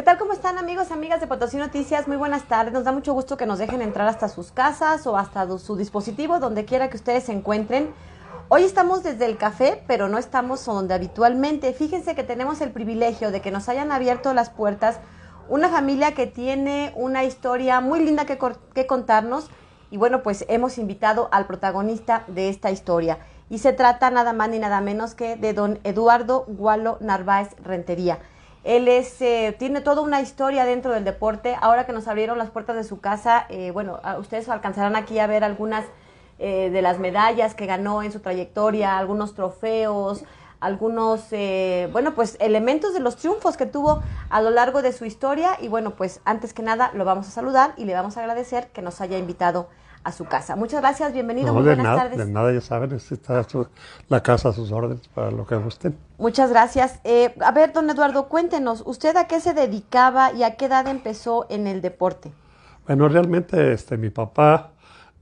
tal? ¿Cómo están, amigos, amigas de Potosí Noticias? Muy buenas tardes. Nos da mucho gusto que nos dejen entrar hasta sus casas o hasta su dispositivo, donde quiera que ustedes se encuentren. Hoy estamos desde el café, pero no estamos donde habitualmente. Fíjense que tenemos el privilegio de que nos hayan abierto las puertas una familia que tiene una historia muy linda que contarnos. Y bueno, pues hemos invitado al protagonista de esta historia. Y se trata nada más ni nada menos que de don Eduardo Gualo Narváez Rentería. Él tiene toda una historia dentro del deporte. Ahora que nos abrieron las puertas de su casa, bueno, ustedes alcanzarán aquí a ver algunas de las medallas que ganó en su trayectoria, algunos trofeos, algunos, bueno, pues elementos de los triunfos que tuvo a lo largo de su historia. Y bueno, pues antes que nada lo vamos a saludar y le vamos a agradecer que nos haya invitado a su casa. Muchas gracias, bienvenido, muy buenas tardes. De nada, ya saben, está la casa a sus órdenes para lo que gusten. Muchas gracias. A ver, don Eduardo, cuéntenos, ¿usted a qué se dedicaba y a qué edad empezó en el deporte? Bueno, realmente mi papá,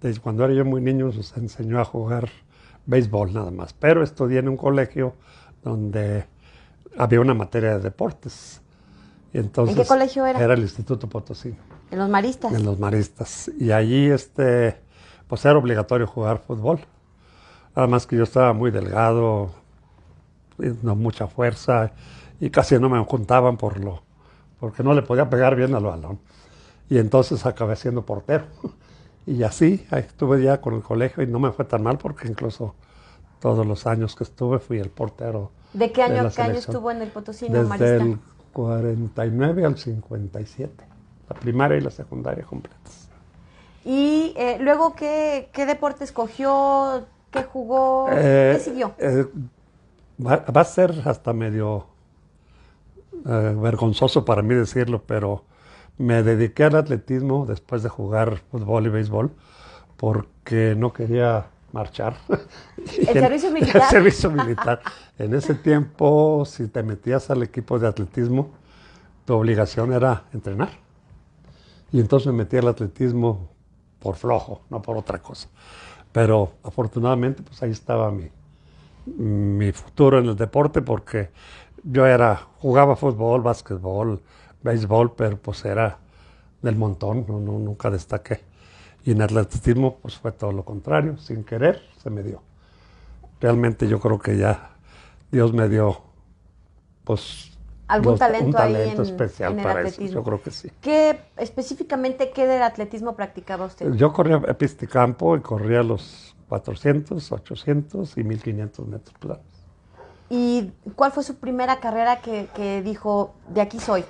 desde cuando era yo muy niño, nos enseñó a jugar béisbol nada más, pero estudié en un colegio donde había una materia de deportes. Y entonces, ¿en qué colegio era? Era el Instituto Potosino. ¿En los Maristas? En los Maristas. Y allí, pues era obligatorio jugar fútbol. Nada más que yo estaba muy delgado, no mucha fuerza, y casi no me juntaban porque no le podía pegar bien al balón. Y entonces acabé siendo portero. Y así estuve ya con el colegio y no me fue tan mal porque incluso todos los años que estuve fui el portero. ¿De qué año a qué año estuvo en el Potosino Marista? Desde el 49 al 57. La primaria y la secundaria completas. Y luego, ¿qué deporte escogió? ¿Qué jugó? ¿Qué siguió? Va a ser hasta medio vergonzoso para mí decirlo, pero me dediqué al atletismo después de jugar fútbol y béisbol porque no quería marchar. ¿El servicio militar? El servicio militar. En ese tiempo, si te metías al equipo de atletismo, tu obligación era entrenar. Y entonces me metí al atletismo por flojo, no por otra cosa. Pero afortunadamente, pues ahí estaba mi futuro en el deporte, porque yo jugaba fútbol, básquetbol, béisbol, pero pues era del montón, nunca destaqué. Y en atletismo, pues fue todo lo contrario, sin querer se me dio. Realmente yo creo que ya Dios me dio, pues, un talento especial en el para atletismo. eso, yo creo que sí. Específicamente, ¿qué del atletismo practicaba usted? Yo corría pisticampo y corría los 400, 800 y 1500 metros planos. ¿Y cuál fue su primera carrera que dijo, de aquí soy?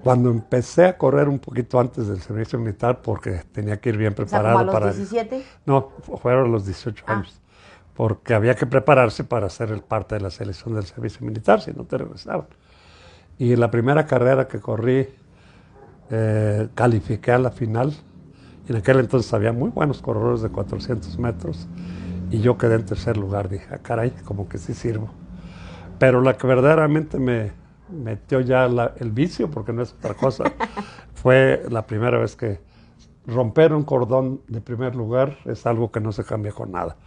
Cuando empecé a correr un poquito antes del servicio militar, porque tenía que ir bien preparado. O sea, ¿como a los 17? No, fueron a los 18 años. Porque había que prepararse para ser parte de la selección del servicio militar, si no te regresaban. Y la primera carrera que corrí, califiqué a la final. Y en aquel entonces había muy buenos corredores de 400 metros. Y yo quedé en tercer lugar. Dije, caray, como que sí sirvo. Pero la que verdaderamente me metió ya el vicio, porque no es otra cosa, fue la primera vez que romper un cordón de primer lugar es algo que no se cambia con nada.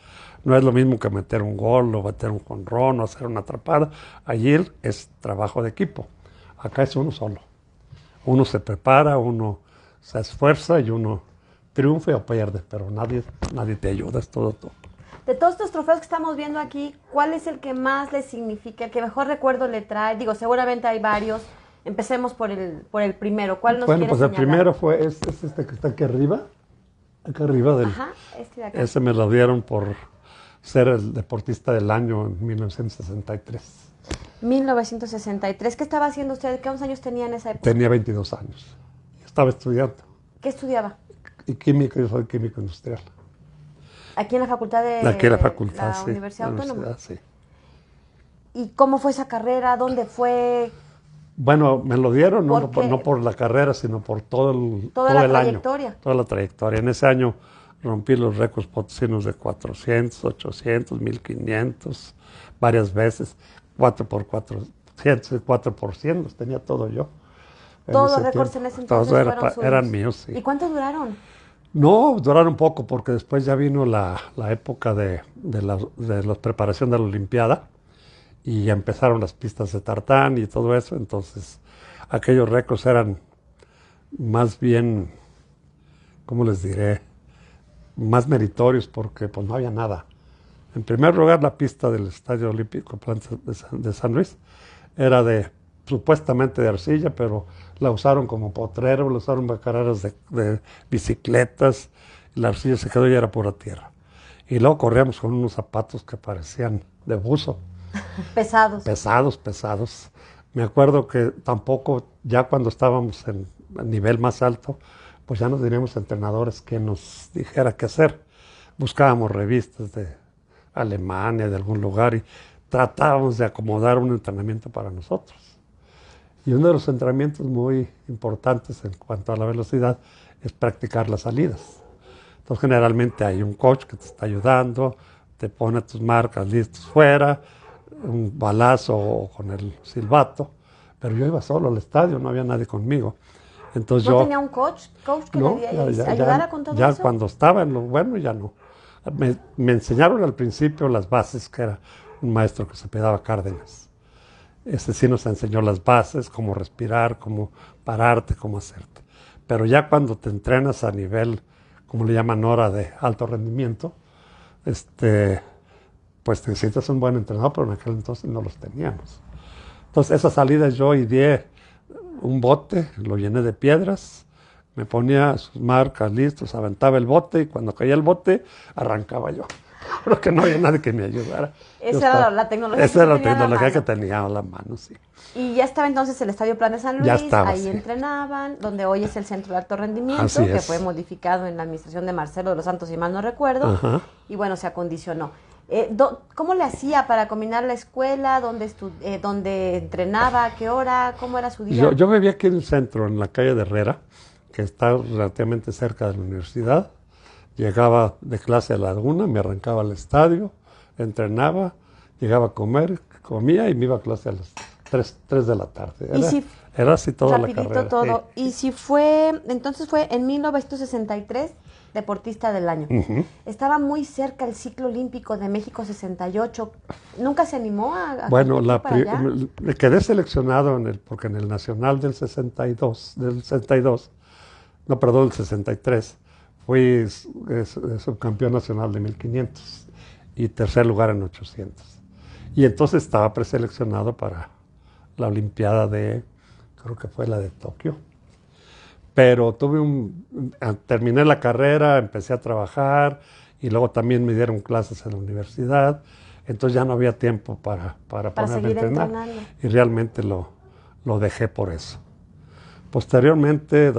No es lo mismo que meter un gol o meter un jonrón o hacer una atrapada. Allí es trabajo de equipo. Acá es uno solo. Uno se prepara, uno se esfuerza y uno triunfa o pierde, pero nadie te ayuda, es todo tú. De todos estos trofeos que estamos viendo aquí, ¿cuál es el que más le significa, el que mejor recuerdo le trae? Digo, seguramente hay varios. Empecemos por el primero. ¿Cuál nos quiere pues señalar? El primero fue este que está aquí arriba. Acá arriba del. Ajá, de acá. Ese me lo dieron por ser el deportista del año en 1963. 1963. ¿Qué estaba haciendo usted? ¿Cuántos años tenía en esa época? Tenía 22 años. Estaba estudiando. ¿Qué estudiaba? Y químico, yo soy químico industrial. ¿Aquí en la facultad de Aquí en la facultad, sí, Universidad Autónoma? Sí. ¿Y cómo fue esa carrera? ¿Dónde fue? Bueno, me lo dieron no por la carrera, sino por todo el año. Toda la trayectoria. En ese año rompí los récords potosinos de 400, 800, 1500, varias veces. 4x400 y 4x100, los tenía todo yo. Todos los récords en ese entonces eran míos, sí. ¿Y cuántos duraron? No, duraron poco porque después ya vino la época de la preparación de la Olimpiada y empezaron las pistas de tartán y todo eso, entonces aquellos récords eran más bien, ¿cómo les diré? Más meritorios porque pues no había nada. En primer lugar, la pista del Estadio Olímpico de San Luis era supuestamente de arcilla, pero la usaron como potrero, la usaron para carreras de bicicletas, y la arcilla se quedó y era pura tierra. Y luego corríamos con unos zapatos que parecían de buzo. Pesados. Pesados. Me acuerdo que tampoco, ya cuando estábamos en nivel más alto, pues ya no teníamos entrenadores que nos dijera qué hacer. Buscábamos revistas de Alemania, de algún lugar, y tratábamos de acomodar un entrenamiento para nosotros. Y uno de los entrenamientos muy importantes en cuanto a la velocidad es practicar las salidas. Entonces generalmente hay un coach que te está ayudando, te pone tus marcas listos fuera, un balazo o con el silbato, pero yo iba solo al estadio, no había nadie conmigo. Entonces ¿No yo, tenía un coach que no, le ayudara con todo ya eso? cuando estaba en lo bueno ya no. Me enseñaron al principio las bases, que era un maestro que se apellidaba Cárdenas. Ese sí nos enseñó las bases, cómo respirar, cómo pararte, cómo hacerte. Pero ya cuando te entrenas a nivel, como le llaman ahora, de alto rendimiento, pues necesitas un buen entrenador, pero en aquel entonces no los teníamos. Entonces esas salidas yo ideé un bote, lo llené de piedras, me ponía sus marcas listos, aventaba el bote y cuando caía el bote arrancaba yo. Porque no había nadie que me ayudara. Esa era la tecnología. Esa era la tecnología que tenía a la mano, sí. Y ya estaba entonces el Estadio Plan de San Luis, ya estaba, ahí sí. entrenaban, donde hoy es el Centro de Alto Rendimiento, Así que es. fue modificado en la administración de Marcelo de los Santos, si mal no recuerdo, Ajá. y bueno, se acondicionó. ¿Cómo le hacía para combinar la escuela, dónde entrenaba, a qué hora, cómo era su día? Yo vivía aquí en el centro, en la calle de Herrera, que está relativamente cerca de la universidad. Llegaba de clase a la 1, me arrancaba al estadio, entrenaba, llegaba a comer, comía y me iba a clase a las 3 de la tarde. Era así toda la carrera. Todo. Sí. Y si entonces fue en 1963, deportista del año. Uh-huh. Estaba muy cerca el ciclo olímpico de México 68. ¿Nunca se animó a bueno, me quedé seleccionado porque en el Nacional del 62, del 63, fui subcampeón nacional de 1500 y tercer lugar en 800. Y entonces estaba preseleccionado para la Olimpiada creo que fue la de Tokio. Pero terminé la carrera, empecé a trabajar y luego también me dieron clases en la universidad. Entonces ya no había tiempo para ponerme a entrenar. Y realmente lo dejé por eso. Posteriormente,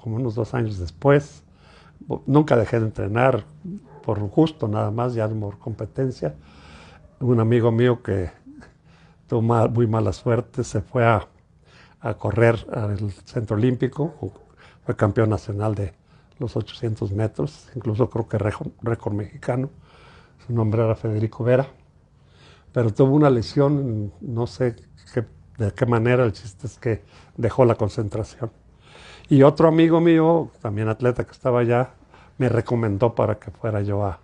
como unos 2 años después, nunca dejé de entrenar por gusto nada más, ya por competencia. Un amigo mío que tuvo muy mala suerte se fue a correr al Centro Olímpico, fue campeón nacional de los 800 metros, incluso creo que récord mexicano. Su nombre era Federico Vera, pero tuvo una lesión, no sé de qué manera, el chiste es que dejó la concentración. Y otro amigo mío, también atleta que estaba allá, me recomendó para que fuera yo a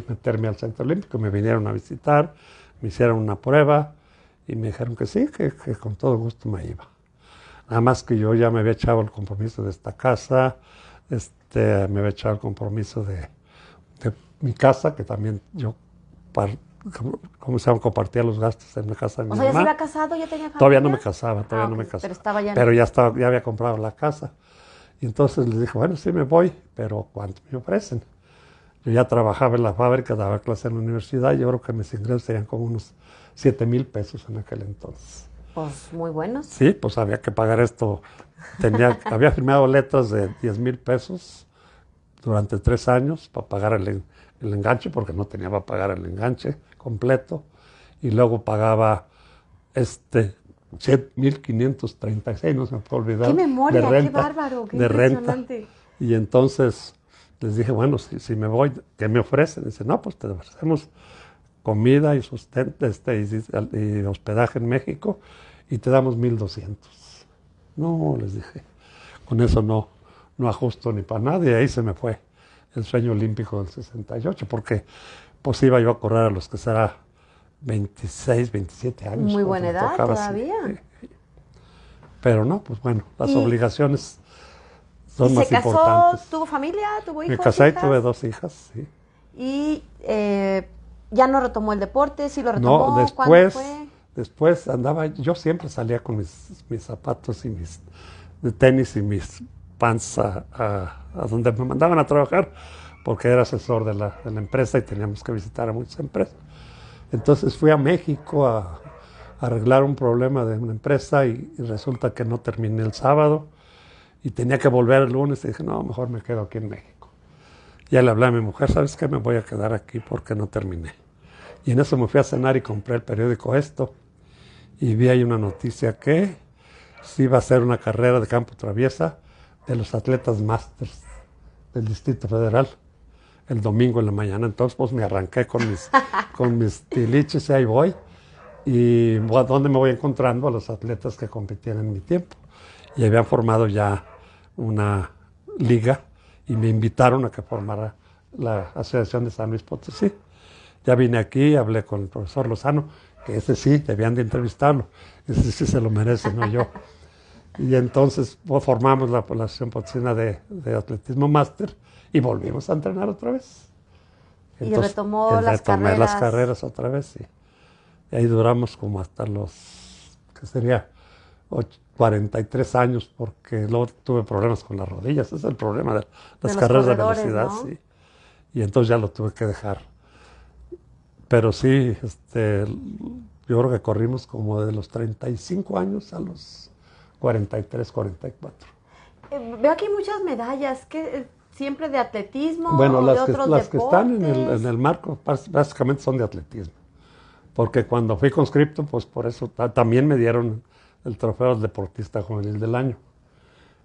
meterme al Centro Olímpico. Me vinieron a visitar, me hicieron una prueba y me dijeron que sí, que con todo gusto me iba. Nada más que yo ya me había echado el compromiso de esta casa, me había echado el compromiso de mi casa, que también yo, compartía los gastos en la casa de mi mamá. ¿Ya se había casado, ya tenía familia? Todavía no me casaba, no me casaba. Pero estaba ya. Pero ya había comprado la casa. Y entonces les dije, bueno, sí me voy, pero ¿cuánto me ofrecen? Yo ya trabajaba en la fábrica, daba clase en la universidad, yo creo que mis ingresos serían como unos 7,000 pesos en aquel entonces. Pues muy buenos. Sí, pues había que pagar esto. Había firmado letras de 10,000 pesos durante 3 años para pagar el enganche, porque no tenía para pagar el enganche completo. Y luego pagaba 1,536, no se me puede olvidar. ¡Qué memoria! De renta, ¡Qué bárbaro! ¡Qué impresionante! Renta. Y entonces les dije, bueno, si me voy, ¿qué me ofrecen? Dice, no, pues te ofrecemos comida y sustento y hospedaje en México y te damos 1,200. No, les dije, con eso no ajusto ni para nada, y ahí se me fue el sueño olímpico del 68, porque pues iba yo a correr a los que será 26, 27 años. Muy buena edad tocaba todavía. Así. Pero no, pues bueno, las obligaciones son ¿Y más se casó, importantes. tuvo familia, tuvo hijos? Me casé y hijas? tuve 2 hijas, sí. Y ya no retomó el deporte, sí lo retomó. No, ¿Cuándo fue? después andaba, yo siempre salía con mis zapatos y mis de tenis y mis pants a donde me mandaban a trabajar, porque era asesor de la empresa y teníamos que visitar a muchas empresas. Entonces fui a México a arreglar un problema de una empresa y resulta que no terminé el sábado y tenía que volver el lunes y dije, no, mejor me quedo aquí en México. Ya le hablé a mi mujer, ¿sabes qué? Me voy a quedar aquí porque no terminé. Y en eso me fui a cenar y compré el periódico Esto y vi ahí una noticia que sí iba a ser una carrera de campo traviesa de los atletas másters del Distrito Federal el domingo en la mañana. Entonces pues me arranqué con mis tiliches y ahí voy. Y a dónde me voy encontrando a los atletas que competían en mi tiempo. Y habían formado ya una liga y me invitaron a que formara la Asociación de San Luis Potosí. Ya vine aquí, hablé con el profesor Lozano, que ese sí, debían de entrevistarlo, ese sí se lo merece, no yo. Y entonces pues, formamos la Asociación Potosina de Atletismo Máster y volvimos a entrenar otra vez. Entonces, y retomé las carreras otra vez, sí. Y ahí duramos como hasta los, que sería 43 años, porque luego tuve problemas con las rodillas. Ese es el problema de las carreras de velocidad, ¿no? Sí. Y entonces ya lo tuve que dejar. Pero sí, yo creo que corrimos como de los 35 años a los 43, 44. Veo aquí muchas medallas, que siempre de atletismo, bueno, o las de otros las que están deportes. en el marco básicamente son de atletismo. Porque cuando fui conscripto, pues por eso también me dieron el trofeo del deportista juvenil del año.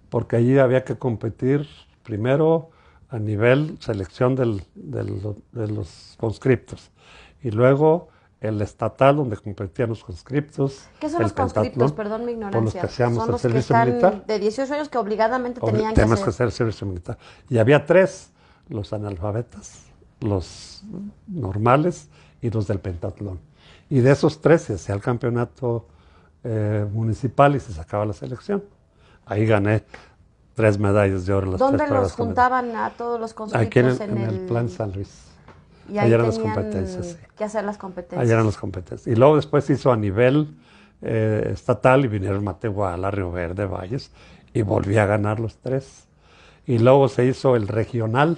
Porque allí había que competir primero a nivel selección de los conscriptos. Y luego el estatal donde competían los conscriptos. ¿Qué son los conscriptos? Perdón mi ignorancia. Por los que hacíamos son el los servicio que están militar. De 18 años que obligadamente tenían que Tenemos hacer. que hacer el servicio militar. Y había 3, los analfabetas, los normales y los del pentatlón. Y de esos 3 se hacía el campeonato municipal y se sacaba la selección. Ahí gané 3 medallas de oro en las 3 pruebas. ¿Dónde los juntaban a todos los conscriptos? Aquí en el Plan San Luis. Y ahí eran las competencias. Sí. Que hacer las competencias. Ahí eran las competencias. Y luego después se hizo a nivel estatal y vinieron Matehuala, Río Verde, Valles, y volví a ganar los 3. Y luego se hizo el regional.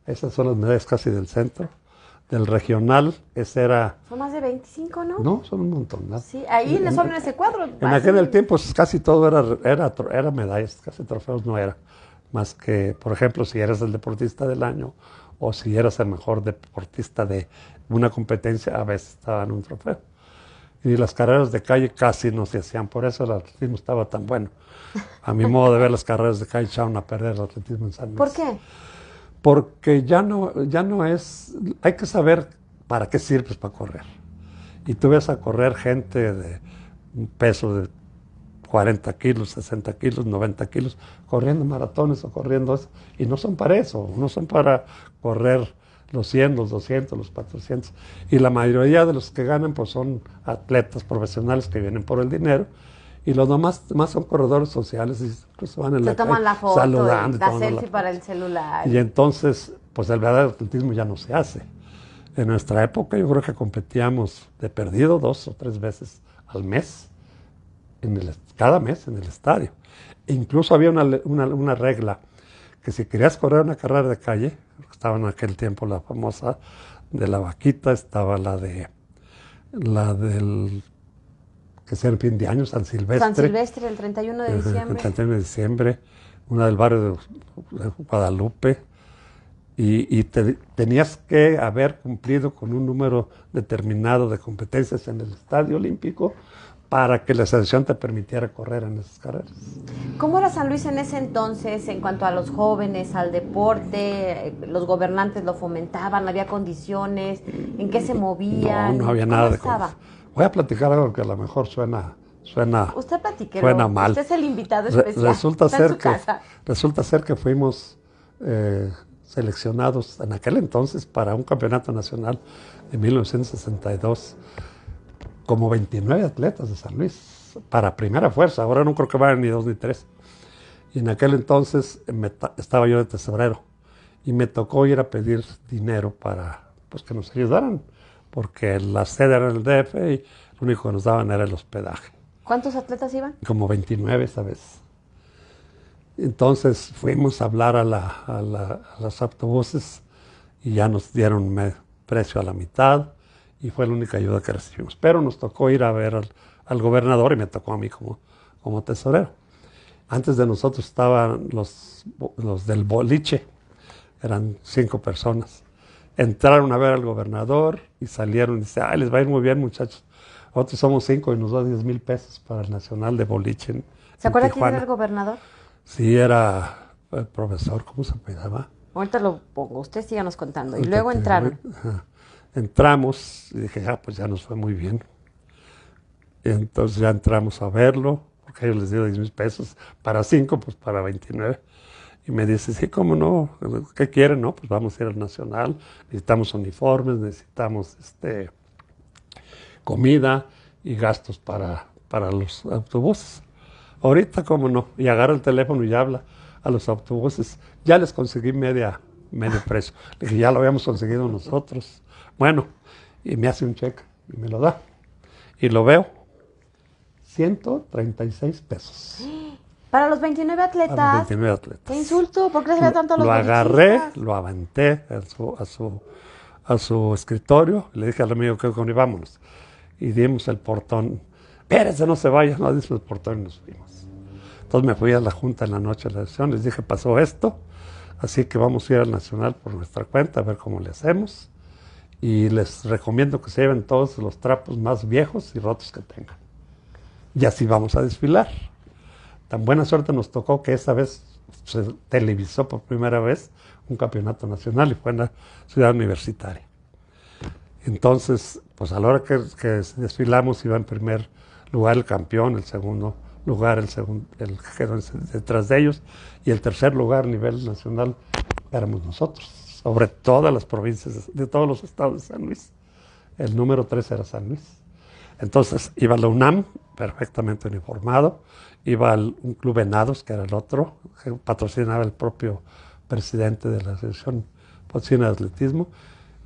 Esas son las medallas casi del centro. Del regional, ese era... Son más de 25, ¿no? No, son un montón, ¿no? Sí, ahí solo en ese cuadro. En aquel tiempo casi todo era medallas, casi trofeos no era. Más que, por ejemplo, si eras el deportista del año o si eras el mejor deportista de una competencia, a veces estaban un trofeo. Y las carreras de calle casi no se hacían, por eso el atletismo estaba tan bueno. A mi modo de ver, las carreras de calle echaron a perder el atletismo en San Luis. ¿Por qué? Porque ya no es, hay que saber para qué sirves para correr. Y tú ves a correr gente de un peso de 40 kilos, 60 kilos, 90 kilos, corriendo maratones o corriendo eso. Y no son para eso, no son para correr los 100, los 200, los 400. Y la mayoría de los que ganan pues son atletas profesionales que vienen por el dinero. Y los demás más son corredores sociales y pues van en se la toman calle la foto, saludando. la selfie para el celular. Y entonces, pues el verdadero atletismo ya no se hace. En nuestra época yo creo que competíamos de perdido 2 o 3 veces al mes, cada mes en el estadio. E incluso había una regla, que si querías correr una carrera de calle, estaba en aquel tiempo la famosa de la vaquita, estaba la del que sea el fin de año, San Silvestre. San Silvestre, el 31 de diciembre. El 31 de diciembre, una del barrio de Guadalupe, y tenías que haber cumplido con un número determinado de competencias en el Estadio Olímpico para que la selección te permitiera correr en esas carreras. ¿Cómo era San Luis en ese entonces en cuanto a los jóvenes, al deporte? ¿Los gobernantes lo fomentaban? ¿Había condiciones? ¿En qué se movían? No había nada de cosas. Voy a platicar algo que a lo mejor suena usted platíquelo. Suena mal. Usted es el invitado especial. Resulta ser que fuimos seleccionados en aquel entonces para un campeonato nacional de 1962, como 29 atletas de San Luis, para primera fuerza. Ahora no creo que vayan ni 2 ni 3. Y en aquel entonces estaba yo de tesorero y me tocó ir a pedir dinero para pues, que nos ayudaran, porque la sede era en el DF y lo único que nos daban era el hospedaje. ¿Cuántos atletas iban? Como 29 esa vez. Entonces fuimos a hablar a los autobuses y ya nos dieron precio a la mitad y fue la única ayuda que recibimos. Pero nos tocó ir a ver al gobernador y me tocó a mí como tesorero. Antes de nosotros estaban los del boliche, eran 5 personas. Entraron a ver al gobernador y salieron y dice, les va a ir muy bien, muchachos. Nosotros somos 5 y nos da 10,000 pesos para el Nacional de Boliche ¿Se acuerda quién era el gobernador? Sí, era el profesor, ¿cómo se llamaba? Ahorita lo pongo, usted síganos contando. Y luego entraron. Entramos y dije, pues ya nos fue muy bien. Y entonces ya entramos a verlo, porque ellos les dio 10,000 pesos. Para 5, pues para 29. Y me dice, sí, ¿cómo no? ¿Qué quieren? No, pues vamos a ir al Nacional. Necesitamos uniformes, necesitamos comida y gastos para los autobuses. Ahorita, ¿cómo no? Y agarra el teléfono y habla a los autobuses. Ya les conseguí medio precio. Le dije, ya lo habíamos conseguido nosotros. Bueno, y me hace un cheque y me lo da. Y lo veo. 136 pesos. Para los 29 atletas. Para los 29 atletas. ¡Qué insulto! ¿Por qué les da tanto a los Lo bolichistas? agarré, lo aventé a su escritorio. Y le dije al amigo que con vámonos. Y dimos el portón. Espérense, no se vayan. No, dimos el portón y nos fuimos. Entonces me fui a la junta en la noche de la elección. Les dije, pasó esto. Así que vamos a ir al Nacional por nuestra cuenta a ver cómo le hacemos. Y les recomiendo que se lleven todos los trapos más viejos y rotos que tengan. Y así vamos a desfilar. Tan buena suerte nos tocó que esa vez se televisó por primera vez un campeonato nacional y fue en la ciudad universitaria. Entonces, pues a la hora que desfilamos iba en primer lugar el campeón, el segundo lugar el que quedó detrás de ellos y el tercer lugar a nivel nacional éramos nosotros, sobre todas las provincias de todos los estados de San Luis. El número 3 era San Luis. Entonces iba la UNAM perfectamente uniformado, iba un club Venados, que era el otro, que patrocinaba el propio presidente de la Asociación Potosina de Atletismo,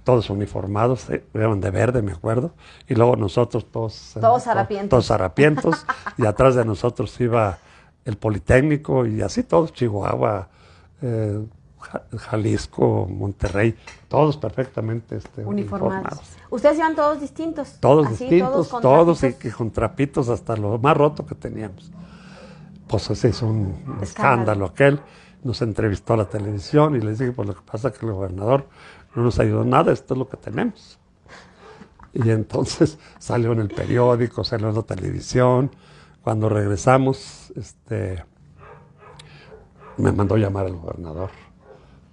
todos uniformados, eran de verde, me acuerdo, y luego nosotros todos harapientos, y atrás de nosotros iba el Politécnico, y así todos, Chihuahua, Jalisco, Monterrey, todos perfectamente uniformados. ¿Ustedes iban todos distintos? Todos así, distintos, todos y con trapitos hasta lo más roto que teníamos. Pues ese es un escándalo aquel. Nos entrevistó a la televisión y les dije, pues lo que pasa es que el gobernador no nos ayudó en nada, esto es lo que tenemos. Y entonces salió en el periódico, salió en la televisión. Cuando regresamos, me mandó llamar el gobernador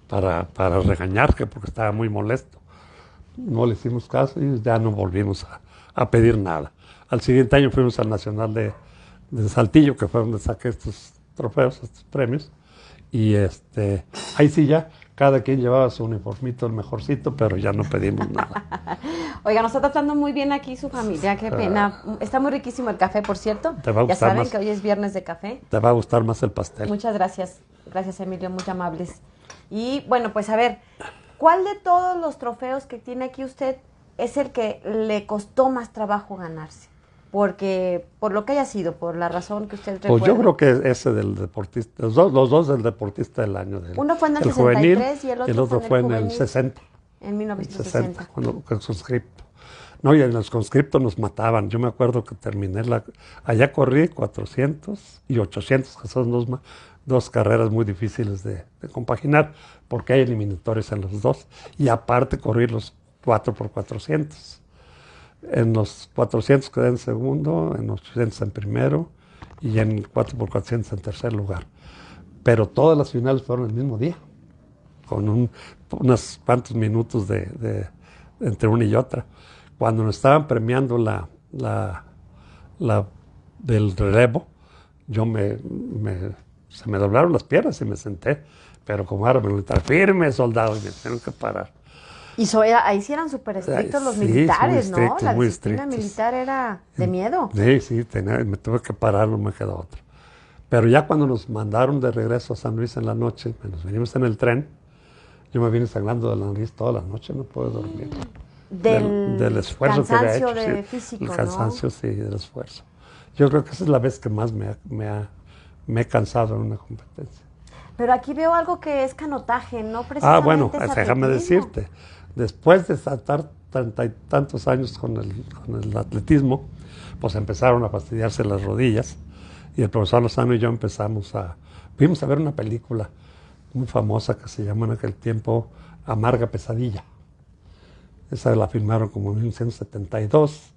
para regañar, porque estaba muy molesto. No le hicimos caso y ya no volvimos a pedir nada. Al siguiente año fuimos al Nacional de Saltillo, que fue donde saqué estos trofeos, estos premios. Y ahí sí ya, cada quien llevaba su uniformito, el mejorcito, pero ya no pedimos nada. Oiga, nos está tratando muy bien aquí su familia, qué pena. Está muy riquísimo el café, por cierto. Te va a gustar ya saben más, que hoy es viernes de café. Te va a gustar más el pastel. Muchas gracias. Gracias, Emilio, muy amables. Y bueno, pues a ver, ¿cuál de todos los trofeos que tiene aquí usted es el que le costó más trabajo ganarse? Porque, por lo que haya sido, por la razón que usted recuerda. Pues yo creo que ese del deportista, los dos del deportista del año. Uno fue en el 63 juvenil, y el otro fue en el 60. En 1960. Con el conscripto. No, y en el conscripto nos mataban. Yo me acuerdo que terminé allá corrí 400 y 800, que son dos carreras muy difíciles de compaginar, porque hay eliminatorios en los dos. Y aparte corrí los 4x400. En los 400 quedé en segundo, en los 800 en primero y en 4x400 en tercer lugar. Pero todas las finales fueron el mismo día, con unos cuantos minutos entre una y otra. Cuando nos estaban premiando la del relevo, yo me se me doblaron las piernas y me senté. Pero como era militar, firme, soldado, y me tuvieron que parar. Y ahí sí eran súper estrictos los Sí, militares, muy ¿no? La muy disciplina estrictos. militar era de miedo. Sí, me tuve que parar, no me quedó otra. Pero ya cuando nos mandaron de regreso a San Luis en la noche, nos venimos en el tren, yo me vine sangrando de la nariz toda la noche, no puedo dormir. Del esfuerzo que había hecho. Cansancio Sí, físico, el cansancio, sí, del esfuerzo. Yo creo que esa es la vez que más me he cansado en una competencia. Pero aquí veo algo que es canotaje, no precisamente Bueno, es déjame atletismo. decirte, después de saltar 30 y tantos años con el atletismo, pues empezaron a fastidiarse las rodillas y el profesor Lozano y yo fuimos a ver una película muy famosa que se llamó en aquel tiempo Amarga Pesadilla. Esa la filmaron como en 1972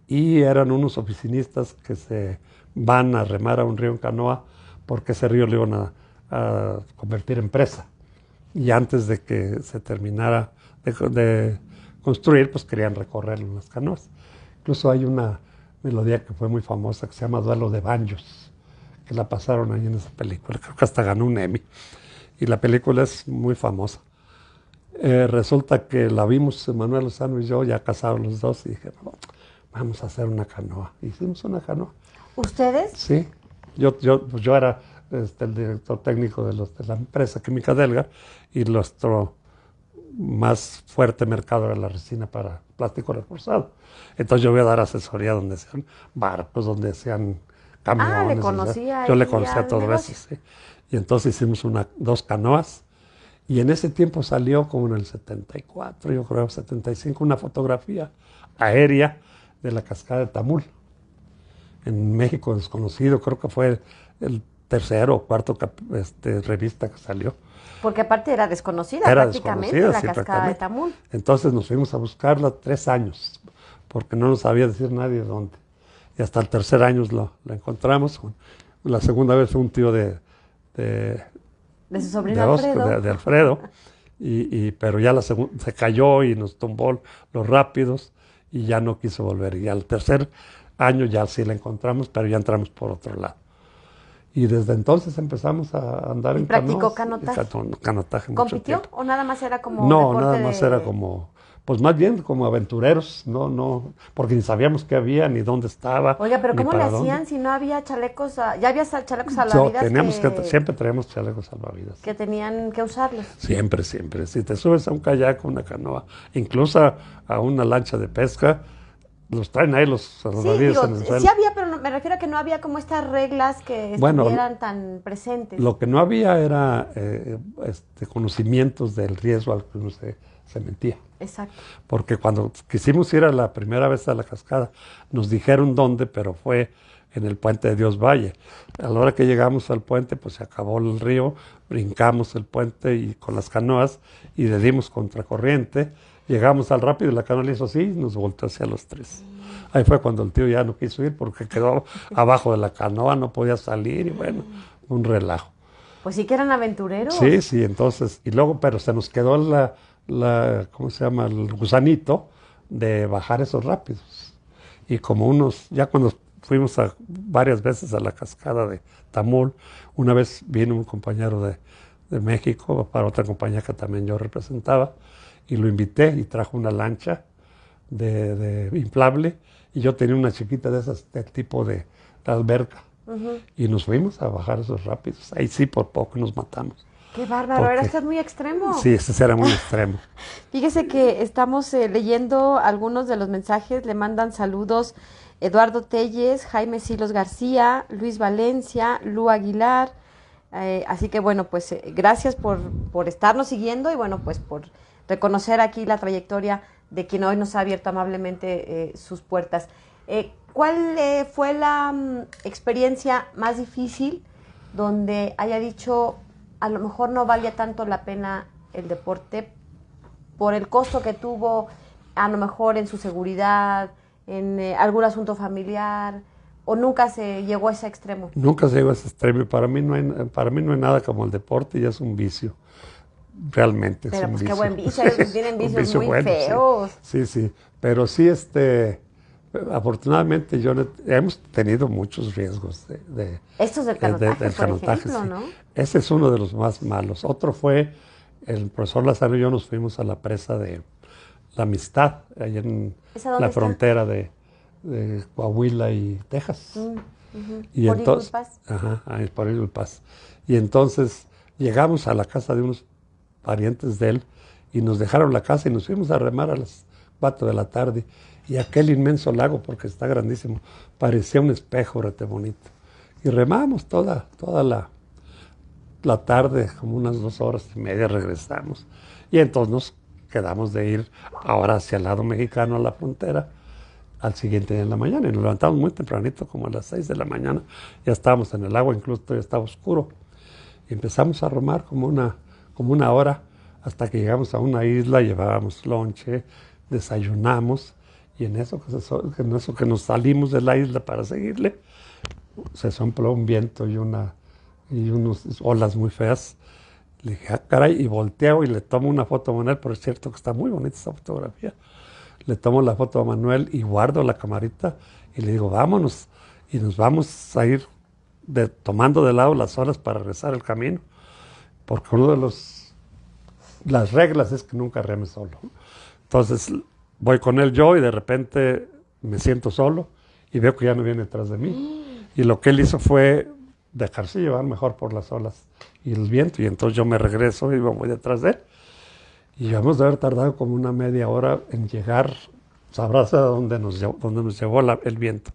y eran unos oficinistas que se van a remar a un río en canoa porque ese río lo iban a convertir en presa. Y antes de que se terminara de construir, pues querían recorrerlo en las canoas. Incluso hay una melodía que fue muy famosa que se llama Duelo de Banjos, que la pasaron ahí en esa película. Creo que hasta ganó un Emmy. Y la película es muy famosa. Resulta que la vimos Manuel Lozano y yo, ya casados los dos, y dije, vamos a hacer una canoa. Hicimos una canoa. ¿Ustedes? Sí. Yo era el director técnico de la empresa Química Delga y nuestro más fuerte mercado era la resina para plástico reforzado. Entonces yo voy a dar asesoría donde sean barcos, donde sean camiones. Le conocía. Yo le conocía todo eso, sí. Y entonces hicimos 2 canoas y en ese tiempo salió como en el 74, yo creo, 75, una fotografía aérea de la cascada de Tamul. En México desconocido, creo que fue el tercero o cuarto revista que salió. Porque aparte era desconocida prácticamente la cascada de Tamul. Entonces nos fuimos a buscarla 3 años, porque no nos sabía decir nadie dónde. Y hasta el tercer año la encontramos. La segunda vez fue un tío de su sobrino Alfredo. De Alfredo. Pero ya se cayó y nos tumbó los rápidos y ya no quiso volver. Y al tercer año ya sí la encontramos, pero ya entramos por otro lado. Y desde entonces empezamos a andar en canoas. ¿Practicó canotaje? Canotaje ¿Compitió o nada más era como No, deporte nada más era como, pues más bien como aventureros, no, porque ni sabíamos qué había, ni dónde estaba. Oiga, pero ni ¿cómo le para hacían dónde. si no había chalecos? Ya había chalecos salvavidas Siempre traíamos chalecos salvavidas. que tenían que usarlos. Siempre. Si te subes a un kayak, a una canoa, incluso a una lancha de pesca, los traen ahí los salvavidas en el suelo. Sí había, pero me refiero a que no había como estas reglas que estuvieran tan presentes. Lo que no había era conocimientos del riesgo al que uno se metía. Exacto. Porque cuando quisimos ir a la primera vez a la cascada, nos dijeron dónde, pero fue en el puente de Dios Valle. A la hora que llegamos al puente, pues se acabó el río, brincamos el puente y con las canoas y le dimos contracorriente. Llegamos al rápido y la canoa le hizo así y nos volteó hacia los 3. Ahí fue cuando el tío ya no quiso ir porque quedó abajo de la canoa, no podía salir y bueno, un relajo. Pues sí que eran aventureros. Sí, entonces, y luego, pero se nos quedó ¿cómo se llama? El gusanito de bajar esos rápidos. Y como ya cuando fuimos varias veces a la cascada de Tamul, una vez vino un compañero de México para otra compañía que también yo representaba, y lo invité y trajo una lancha de inflable y yo tenía una chiquita de esas de tipo de alberca. Y nos fuimos a bajar esos rápidos. Ahí sí por poco nos matamos. ¡Qué bárbaro! Era usted muy extremo. Sí, ese era muy extremo. Fíjese que estamos leyendo algunos de los mensajes. Le mandan saludos Eduardo Telles, Jaime Silos García, Luis Valencia, Lu Aguilar. Así que bueno, pues gracias por estarnos siguiendo y bueno, pues por reconocer aquí la trayectoria de quien hoy nos ha abierto amablemente sus puertas. ¿Cuál fue la experiencia más difícil donde haya dicho a lo mejor no valía tanto la pena el deporte por el costo que tuvo, a lo mejor en su seguridad, en algún asunto familiar, o nunca se llegó a ese extremo? Nunca se llegó a ese extremo. Para mí no hay nada como el deporte y es un vicio. Realmente pero es un pues vicio. Qué buen vicio, tienen vicios muy bueno, feos. Sí, pero sí Afortunadamente hemos tenido muchos riesgos Estos del canotaje, del por canotaje, ejemplo, sí. ¿no? Ese es uno de los más malos. Otro fue, el profesor Lázaro y yo nos fuimos a la presa de La Amistad, ahí en ¿Esa dónde la está? frontera de Coahuila y Texas. Y Por Eagle entonces, Pass. ajá, ahí por Eagle Pass. Y entonces llegamos a la casa de unos parientes de él y nos dejaron la casa y nos fuimos a remar a las 4 de la tarde. Y aquel inmenso lago, porque está grandísimo, parecía un espejo rete bonito. Y remamos toda la tarde, como unas 2 horas y media regresamos. Y entonces nos quedamos de ir ahora hacia el lado mexicano a la frontera al siguiente día en la mañana. Y nos levantamos muy tempranito, como a las 6 de la mañana. Ya estábamos en el agua, incluso todavía estaba oscuro. Y empezamos a remar como una hora hasta que llegamos a una isla, llevábamos lonche, desayunamos. Y en eso que nos salimos de la isla para seguirle, se sopló un viento y unas olas muy feas. Le dije, caray, y volteo y le tomo una foto a Manuel, pero es cierto que está muy bonita esta fotografía. Le tomo la foto a Manuel y guardo la camarita y le digo, vámonos. Y nos vamos a ir tomando de lado las olas para regresar el camino. Porque las reglas es que nunca remes solo. Entonces voy con él yo y de repente me siento solo y veo que ya no viene detrás de mí. Y lo que él hizo fue dejarse llevar mejor por las olas y el viento. Y entonces yo me regreso y voy detrás de él. Y vamos de haber tardado como una media hora en llegar, sabrás a dónde nos llevó el viento.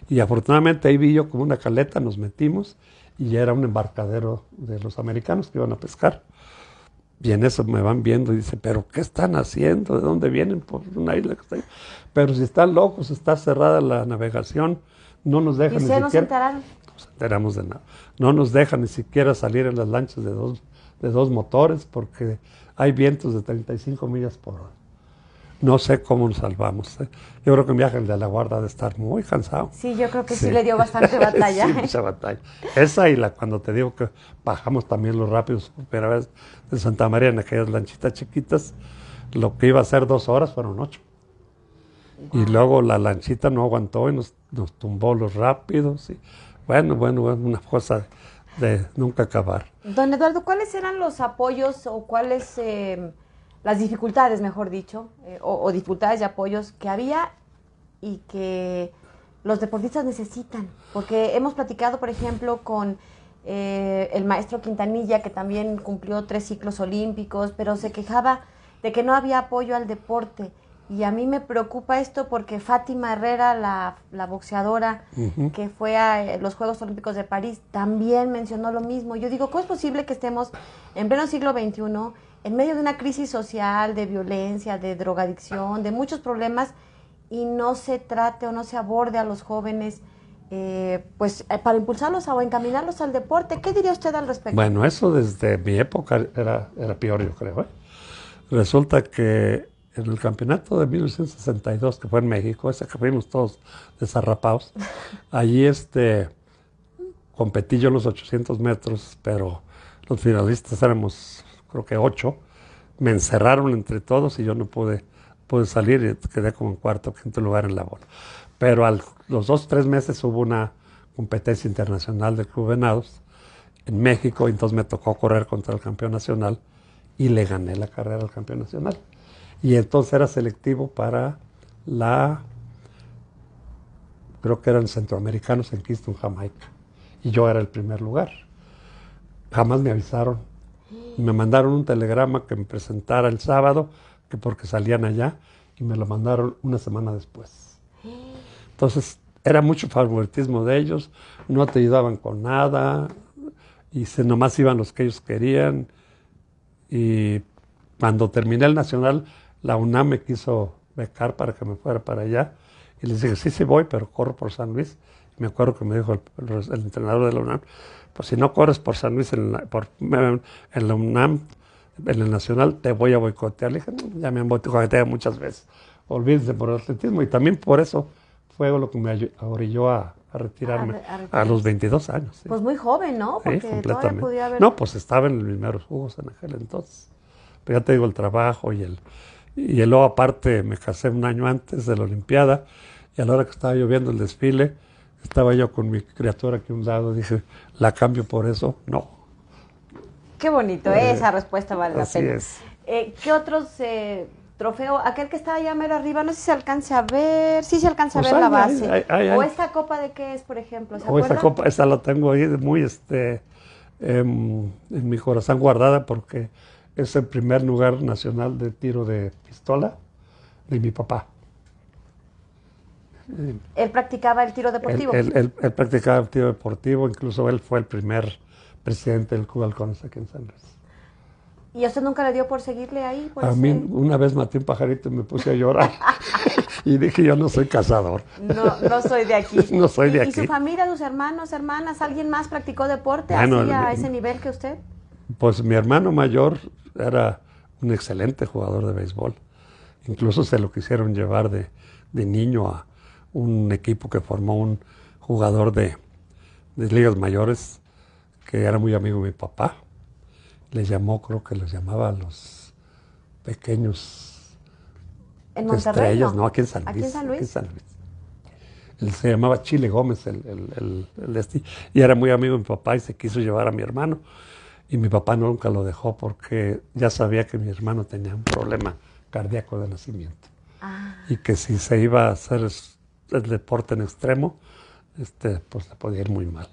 Y afortunadamente ahí vi yo como una caleta, nos metimos y ya era un embarcadero de los americanos que iban a pescar. Y en eso me van viendo y dicen, ¿pero qué están haciendo? ¿De dónde vienen? Por una isla que está ahí. Pero si están locos, está cerrada la navegación, no nos dejan ¿Y ni ustedes siquiera... no se enteraron? No nos enteramos de nada. No nos dejan ni siquiera salir en las lanchas de dos motores porque hay vientos de 35 millas por hora. No sé cómo nos salvamos. Yo creo que un viaje de la Guardia ha de estar muy cansado. Sí, yo creo que sí le dio bastante batalla. Sí, mucha batalla. Esa y cuando te digo que bajamos también los rápidos por primera vez de Santa María en aquellas lanchitas chiquitas, lo que iba a ser 2 horas fueron 8. Wow. Y luego la lanchita no aguantó y nos tumbó los rápidos. Y bueno, una cosa de nunca acabar. Don Eduardo, ¿cuáles eran los apoyos o cuáles... las dificultades, mejor dicho, o dificultades y apoyos que había y que los deportistas necesitan? Porque hemos platicado, por ejemplo, con el maestro Quintanilla, que también cumplió 3 ciclos olímpicos, pero se quejaba de que no había apoyo al deporte. Y a mí me preocupa esto porque Fátima Herrera, la boxeadora que fue a los Juegos Olímpicos de París, también mencionó lo mismo. Yo digo, ¿cómo es posible que estemos en pleno siglo XXI, en medio de una crisis social, de violencia, de drogadicción, de muchos problemas, y no se trate o no se aborde a los jóvenes para impulsarlos o encaminarlos al deporte? ¿Qué diría usted al respecto? Bueno, eso desde mi época era peor, yo creo. Resulta que en el campeonato de 1962, que fue en México, ese que fuimos todos desarrapados, allí competí yo los 800 metros, pero los finalistas éramos, creo que 8. Me encerraron entre todos y yo no pude salir y quedé como en cuarto o quinto lugar en la bola. Pero los 2 o 3 meses hubo una competencia internacional de Club Venados en México y entonces me tocó correr contra el campeón nacional y le gané la carrera al campeón nacional. Y entonces era selectivo para creo que eran centroamericanos en Kingston, Jamaica. Y yo era el primer lugar. Jamás me avisaron. Me mandaron un telegrama que me presentara el sábado, que porque salían allá, y me lo mandaron una semana después. Entonces, era mucho favoritismo de ellos, no te ayudaban con nada, y nomás iban los que ellos querían. Y cuando terminé el nacional, la UNAM me quiso becar para que me fuera para allá, y les dije, sí voy, pero corro por San Luis. Y me acuerdo que me dijo el entrenador de la UNAM, pues si no corres por San Luis en la UNAM, en el nacional, te voy a boicotear. Le dije, ya me han boicoteado muchas veces, olvídense por el atletismo. Y también por eso fue lo que me orilló a retirarme a los 22 años. Sí. Pues muy joven, ¿no? Porque sí, completamente. Podía haber... No, pues estaba en los primeros jugos en aquel entonces. Pero ya te digo, el trabajo y luego aparte me casé un año antes de la Olimpiada y a la hora que estaba yo viendo el desfile, estaba yo con mi criatura aquí a un lado, dije, ¿la cambio por eso? No. Qué bonito, esa respuesta vale la Así pena. es. ¿Qué otros trofeo? Aquel que está allá mero arriba, no sé si se alcanza a ver, sí se alcanza Pues a ver la hay, base. hay. ¿O esta copa de qué es, por ejemplo? ¿Se O esta acuerdan? copa, esa la tengo ahí muy en mi corazón guardada porque es el primer lugar nacional de tiro de pistola de mi papá. Él practicaba el tiro deportivo. Él practicaba el tiro deportivo, incluso él fue el primer presidente del Club Halcones aquí en San Luis. ¿Y a usted nunca le dio por seguirle ahí? A mí una vez maté un pajarito y me puse a llorar y dije, yo no soy cazador. No soy de aquí. No soy de aquí. ¿Y su familia, sus hermanos, hermanas, alguien más practicó deporte Bueno, así a ese nivel que usted? Pues mi hermano mayor era un excelente jugador de béisbol. Incluso se lo quisieron llevar de niño a un equipo que formó un jugador de ligas mayores que era muy amigo de mi papá. Les llamó, creo que los llamaba a los pequeños ¿En Monterrey? estrellas, no, aquí en San Luis. ¿Aquí en San Luis? Aquí en San Luis. Él se llamaba Chile Gómez, y era muy amigo de mi papá y se quiso llevar a mi hermano. Y mi papá nunca lo dejó porque ya sabía que mi hermano tenía un problema cardíaco de nacimiento. Y que si se iba a hacer el deporte en extremo, pues le podía ir muy mal.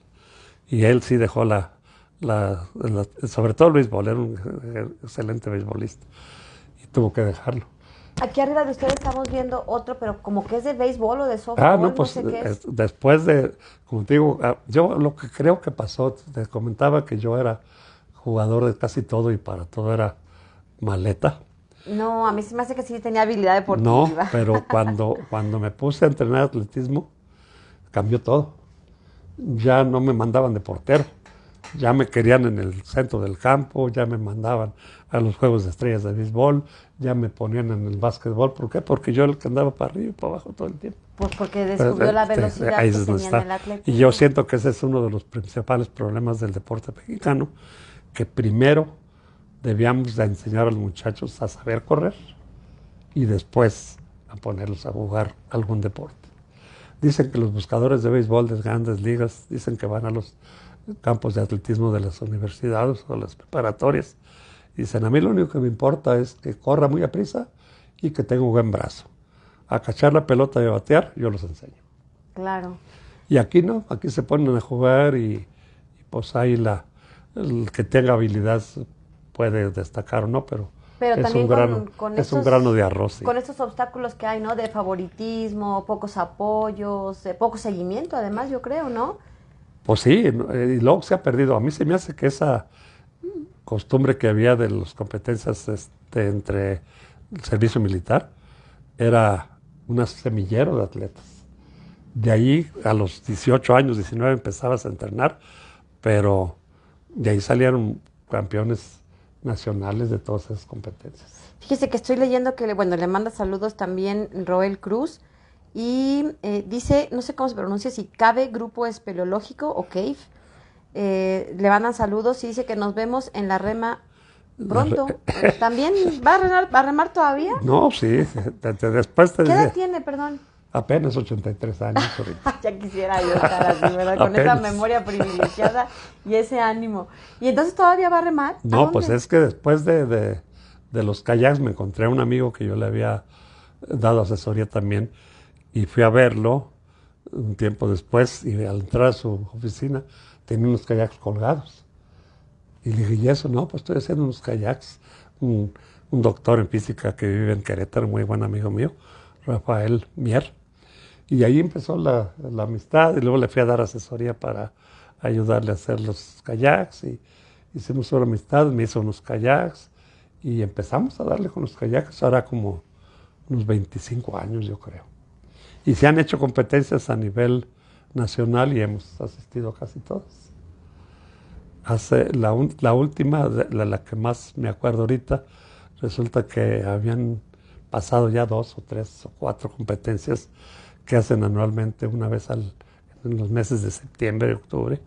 Y él sí dejó sobre todo el béisbol, era un excelente beisbolista. Y tuvo que dejarlo. Aquí arriba de ustedes estamos viendo otro, pero como que es de béisbol o de softball, No, pues no sé qué es. después de, como te digo, yo lo que creo que pasó, te comentaba que yo era jugador de casi todo y para todo era maleta. No, a mí se me hace que sí tenía habilidad deportiva. No, pero cuando me puse a entrenar atletismo, cambió todo. Ya no me mandaban de portero, ya me querían en el centro del campo, ya me mandaban a los Juegos de Estrellas de béisbol, ya me ponían en el básquetbol. ¿Por qué? Porque yo era el que andaba para arriba y para abajo todo el tiempo. Pues porque descubrió la velocidad ahí que es donde tenía en está. el atletismo. Y yo siento que ese es uno de los principales problemas del deporte mexicano, que primero debíamos de enseñar a los muchachos a saber correr y después a ponerlos a jugar algún deporte. Dicen que los buscadores de béisbol de grandes ligas dicen que van a los campos de atletismo de las universidades o las preparatorias. Dicen, a mí lo único que me importa es que corra muy a prisa y que tenga un buen brazo. A cachar la pelota y a batear, yo los enseño. Claro. Y aquí no, aquí se ponen a jugar y pues ahí el que tenga habilidad puede destacar o no, pero es un grano, un grano de arroz. Sí. Con estos obstáculos que hay, ¿no? De favoritismo, pocos apoyos, poco seguimiento, además, yo creo, ¿no? Pues sí, y luego se ha perdido. A mí se me hace que esa costumbre que había de las competencias entre el servicio militar era un semillero de atletas. De ahí a los 18 años, 19 empezabas a entrenar, pero de ahí salieron campeones nacionales de todas esas competencias. Fíjese que estoy leyendo que, le manda saludos también Roel Cruz y dice, no sé cómo se pronuncia, si CABE Grupo Espeleológico o CAVE, le mandan saludos y dice que nos vemos en la rema pronto. ¿También va a remar todavía? No, sí, después te ¿Qué edad dice, tiene, perdón? apenas 83 años ahorita. Ya quisiera yo estar así, ¿verdad? Con esa memoria privilegiada y ese ánimo. ¿Y entonces todavía va a remar? No, pues es que después de los kayaks me encontré a un amigo que yo le había dado asesoría también y fui a verlo un tiempo después y al entrar a su oficina tenía unos kayaks colgados. Y le dije, ¿y eso? No, pues estoy haciendo unos kayaks. Un doctor en física que vive en Querétaro, muy buen amigo mío, Rafael Mier. Y ahí empezó la amistad y luego le fui a dar asesoría para ayudarle a hacer los kayaks y hicimos una amistad, me hizo unos kayaks y empezamos a darle con los kayaks ahora como unos 25 años yo creo. Y se han hecho competencias a nivel nacional y hemos asistido a casi todas. La última, la que más me acuerdo ahorita, resulta que habían pasado ya 2 o 3 o 4 competencias que hacen anualmente una vez en los meses de septiembre y octubre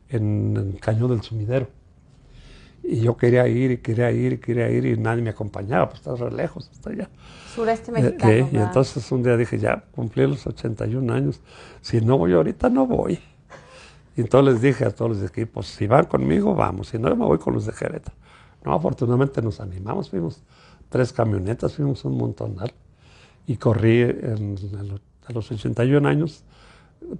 en Cañón del Sumidero. Y yo quería ir y quería ir y quería ir y nadie me acompañaba, pues estaba re lejos, hasta allá. Sureste mexicano. Y entonces un día dije, ya cumplí los 81 años, si no voy ahorita no voy. Y entonces les dije a todos los equipos, si van conmigo, vamos, si no, yo me voy con los de Querétaro. No, afortunadamente nos animamos, fuimos 3 camionetas, fuimos un montonal. Y corrí a los 81 años,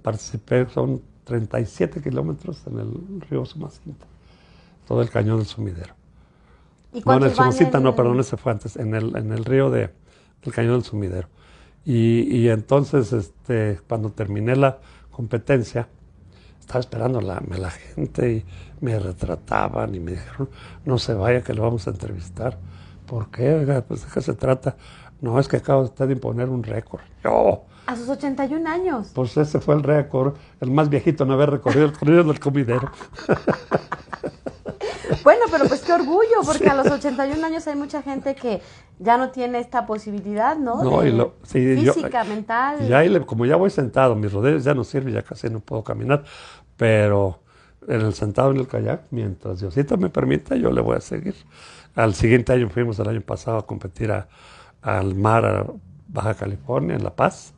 participé, son 37 kilómetros en el río Sumacinta, todo el cañón del Sumidero. ¿Y No, en el cuántos van Sumacinta no, perdón, ese fue antes, en el río del cañón del Sumidero. Y entonces, cuando terminé la competencia, estaba esperando la gente y me retrataban y me dijeron, no se vaya que lo vamos a entrevistar. ¿Por qué? Oiga, pues ¿de qué se trata? No, es que acaba usted de imponer un récord. Yo, A sus 81 años. pues ese fue el récord, el más viejito en haber recorrido el río del Sumidero. Bueno, pero pues qué orgullo, porque a los 81 años hay mucha gente que ya no tiene esta posibilidad, ¿no? No, física, mental. Como ya voy sentado, mis rodillas ya no sirven, ya casi no puedo caminar, pero sentado en el kayak, mientras Diosito me permita, yo le voy a seguir. Al siguiente año fuimos el año pasado a competir al mar, a Baja California, en La Paz,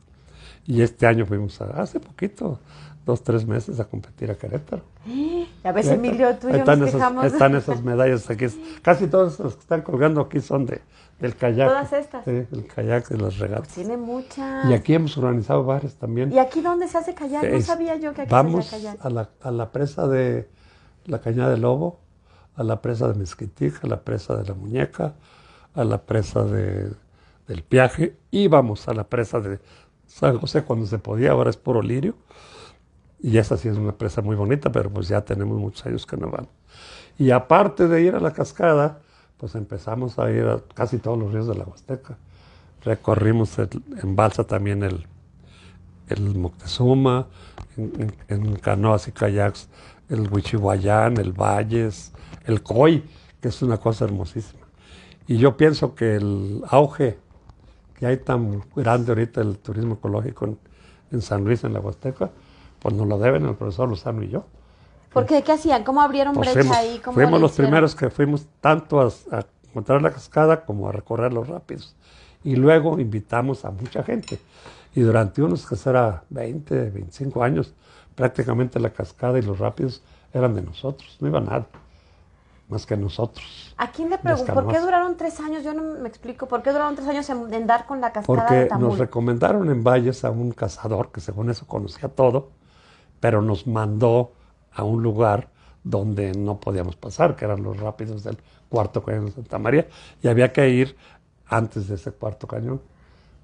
y este año fuimos hace poquito, 2, 3 meses a competir a Querétaro. A veces, Emilio, tú y yo nos quejamos. Están esas medallas aquí. Casi todas las que están colgando aquí son del kayak. Todas estas. Sí, el kayak de las regatas. Pues tiene muchas. Y aquí hemos organizado bares también. ¿Y aquí dónde se hace kayak? No sabía yo que aquí vamos se hacía kayak. a la presa de la Cañada del Lobo, a la presa de Mezquitic, a la presa de la Muñeca, a la presa del Piaje, y vamos a la presa de San José cuando se podía, ahora es puro lirio. Y esa sí es una presa muy bonita, pero pues ya tenemos muchos años que no vamos. Y aparte de ir a la cascada, pues empezamos a ir a casi todos los ríos de la Huasteca. Recorrimos en balsa también el Moctezuma, en canoas y kayaks, el Huichihuayán, el Valles, el Coy, que es una cosa hermosísima. Y yo pienso que el auge que hay tan grande ahorita el turismo ecológico en San Luis, en la Huasteca, pues nos lo deben el profesor Lozano y yo. ¿Por qué? ¿Qué hacían? ¿Cómo abrieron Pues brecha ahí? ¿Cómo fuimos le los hicieron? primeros que fuimos tanto a encontrar la cascada como a recorrer los rápidos. Y luego invitamos a mucha gente. Y durante unos que será 20, 25 años, prácticamente la cascada y los rápidos eran de nosotros. No iba nadie más que nosotros. ¿A quién le pregunto? ¿Por qué duraron 3 años? Yo no me explico. ¿Por qué duraron 3 años en dar con la cascada de Porque Tamul? nos recomendaron en Valles a un cazador que según eso conocía todo, pero nos mandó a un lugar donde no podíamos pasar, que eran los rápidos del Cuarto Cañón de Santa María, y había que ir antes de ese Cuarto Cañón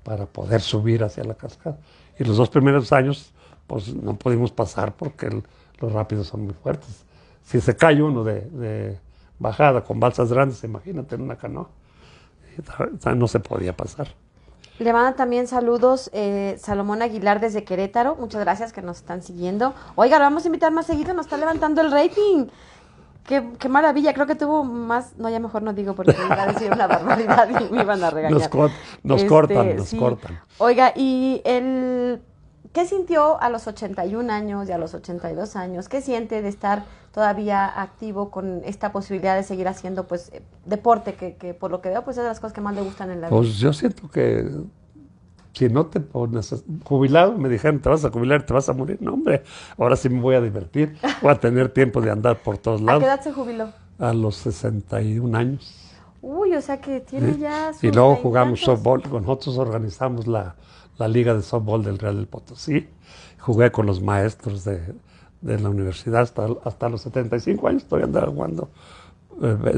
para poder subir hacia la cascada. Y los 2 primeros años, pues no pudimos pasar porque los rápidos son muy fuertes. Si se cae uno de bajada con balsas grandes, imagínate en una canoa, no se podía pasar. Le mandan también saludos Salomón Aguilar desde Querétaro. Muchas gracias que nos están siguiendo. Oiga, lo vamos a invitar más seguido, nos está levantando el rating. Qué maravilla, creo que tuvo más... No, ya mejor no digo porque iba a decir una barbaridad y me iban a regañar. Nos cortan. Oiga, ¿y qué sintió a los 81 años y a los 82 años? ¿Qué siente de estar todavía activo con esta posibilidad de seguir haciendo pues deporte, que por lo que veo pues es de las cosas que más le gustan en la vida? Pues yo siento que si no te pones jubilado, me dijeron, te vas a jubilar, te vas a morir. No, hombre, ahora sí me voy a divertir, voy a tener tiempo de andar por todos lados. ¿A qué edad se jubiló? A los 61 años. Uy, o sea que tiene ya sus Y luego 20 jugamos tantos. softball, nosotros organizamos la liga de softball del Real del Potosí. Jugué con los maestros de la universidad hasta los 75 años, todavía andaba jugando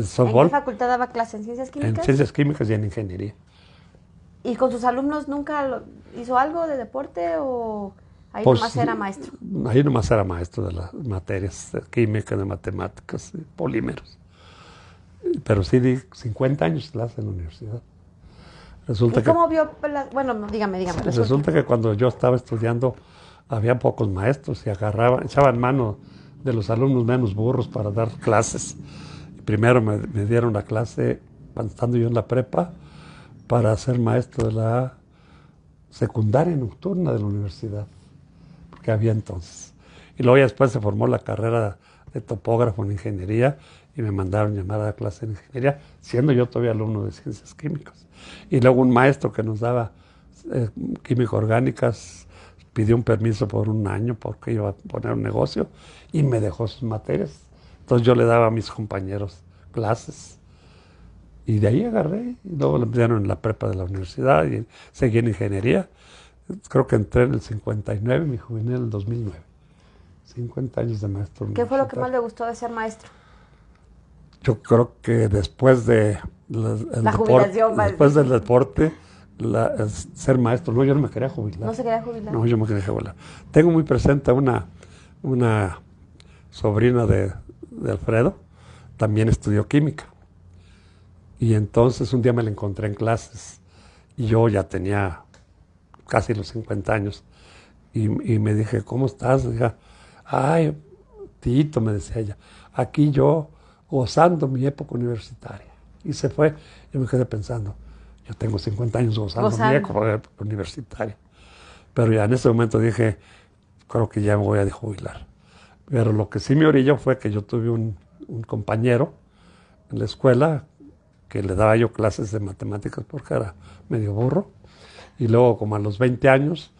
softball. ¿En qué facultad daba clase? ¿En ciencias químicas? En ciencias químicas y en ingeniería. ¿Y con sus alumnos nunca hizo algo de deporte o ahí Pues, nomás era maestro? Ahí nomás era maestro de las materias de química, de matemáticas, de polímeros. Pero sí di 50 años clase en la universidad. ¿Y cómo vio? Bueno, dígame. Resulta que cuando yo estaba estudiando había pocos maestros y echaban mano de los alumnos menos burros para dar clases. Y primero me dieron la clase, cuando estando yo en la prepa, para ser maestro de la secundaria nocturna de la universidad, porque había entonces. Y luego ya después se formó la carrera de topógrafo en ingeniería y me mandaron llamar a la clase de ingeniería, siendo yo todavía alumno de ciencias químicas. Y luego un maestro que nos daba química orgánicas pidió un permiso por un año porque iba a poner un negocio y me dejó sus materias. Entonces yo le daba a mis compañeros clases. Y de ahí agarré, y luego me dieron en la prepa de la universidad y seguí en ingeniería. Creo que entré en el 59 y me jubilé en el 2009. 50 años de maestro. ¿Qué fue lo que más le gustó de ser maestro? Yo creo que después de la jubilación, después del deporte, ser maestro. No, yo no me quería jubilar. ¿No se quería jubilar? No, yo me quería jubilar. Tengo muy presente a una sobrina de Alfredo, también estudió química. Y entonces un día me la encontré en clases y yo ya tenía casi los 50 años y me dije, ¿cómo estás? Dije, ay, Tito, me decía ella, aquí yo gozando mi época universitaria. Y se fue. Yo me quedé pensando, yo tengo 50 años gozando mi época universitaria. Pero ya en ese momento dije, creo que ya me voy a jubilar. Pero lo que sí me orilló fue que yo tuve un compañero en la escuela que le daba yo clases de matemáticas porque era medio burro. Y luego, como a los 20 años,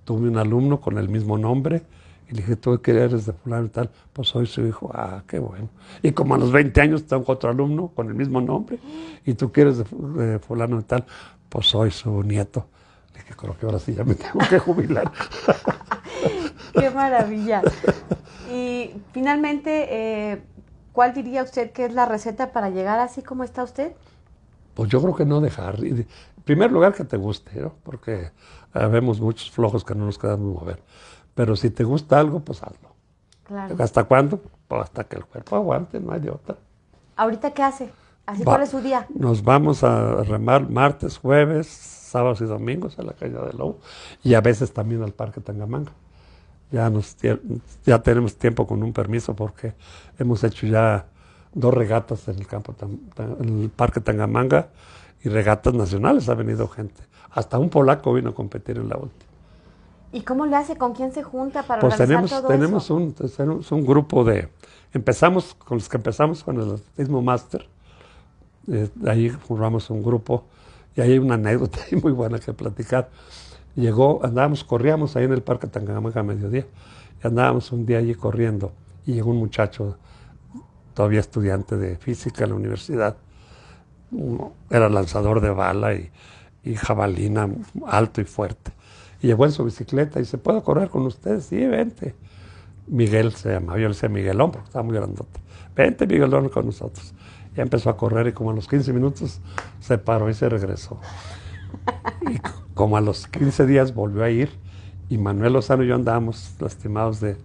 tuve un alumno con el mismo nombre. Y le dije, ¿tú qué eres de fulano y tal? Pues soy su hijo. Ah, qué bueno. Y como a los 20 años tengo otro alumno con el mismo nombre. ¿Y tú qué eres de fulano y tal? Pues soy su nieto. Le dije, creo que ahora sí ya me tengo que jubilar. ¡Qué maravilla! Y finalmente, ¿cuál diría usted que es la receta para llegar así como está usted? Pues yo creo que no dejar. En primer lugar, que te guste, ¿no? Porque vemos muchos flojos que no nos quedamos mover. Pero si te gusta algo, pues hazlo. Claro. ¿Hasta cuándo? Pues hasta que el cuerpo aguante, no hay de otra. ¿Ahorita qué hace? ¿Cuál es su día? Nos vamos a remar martes, jueves, sábados y domingos a la caña del Lobo y a veces también al Parque Tangamanga. Ya tenemos tiempo con un permiso porque hemos hecho ya 2 regatas en en el Parque Tangamanga y regatas nacionales. Ha venido gente. Hasta un polaco vino a competir en la última. ¿Y cómo le hace? ¿Con quién se junta para pues organizar todo tenemos eso? tenemos un grupo empezamos con el atletismo máster. Ahí formamos un grupo y ahí hay una anécdota muy buena que platicar. Corríamos ahí en el Parque Tangamanga a mediodía y andábamos un día allí corriendo y llegó un muchacho todavía estudiante de física en la universidad. Era lanzador de bala y jabalina, alto y fuerte. Y llegó en su bicicleta y dice, ¿puedo correr con ustedes? Sí, vente. Miguel se llamaba, yo le decía Miguelón porque estaba muy grandote. Vente, Miguelón, con nosotros. Ya empezó a correr y como a los 15 minutos se paró y se regresó. Y como a los 15 días volvió a ir y Manuel Lozano y yo andábamos lastimados de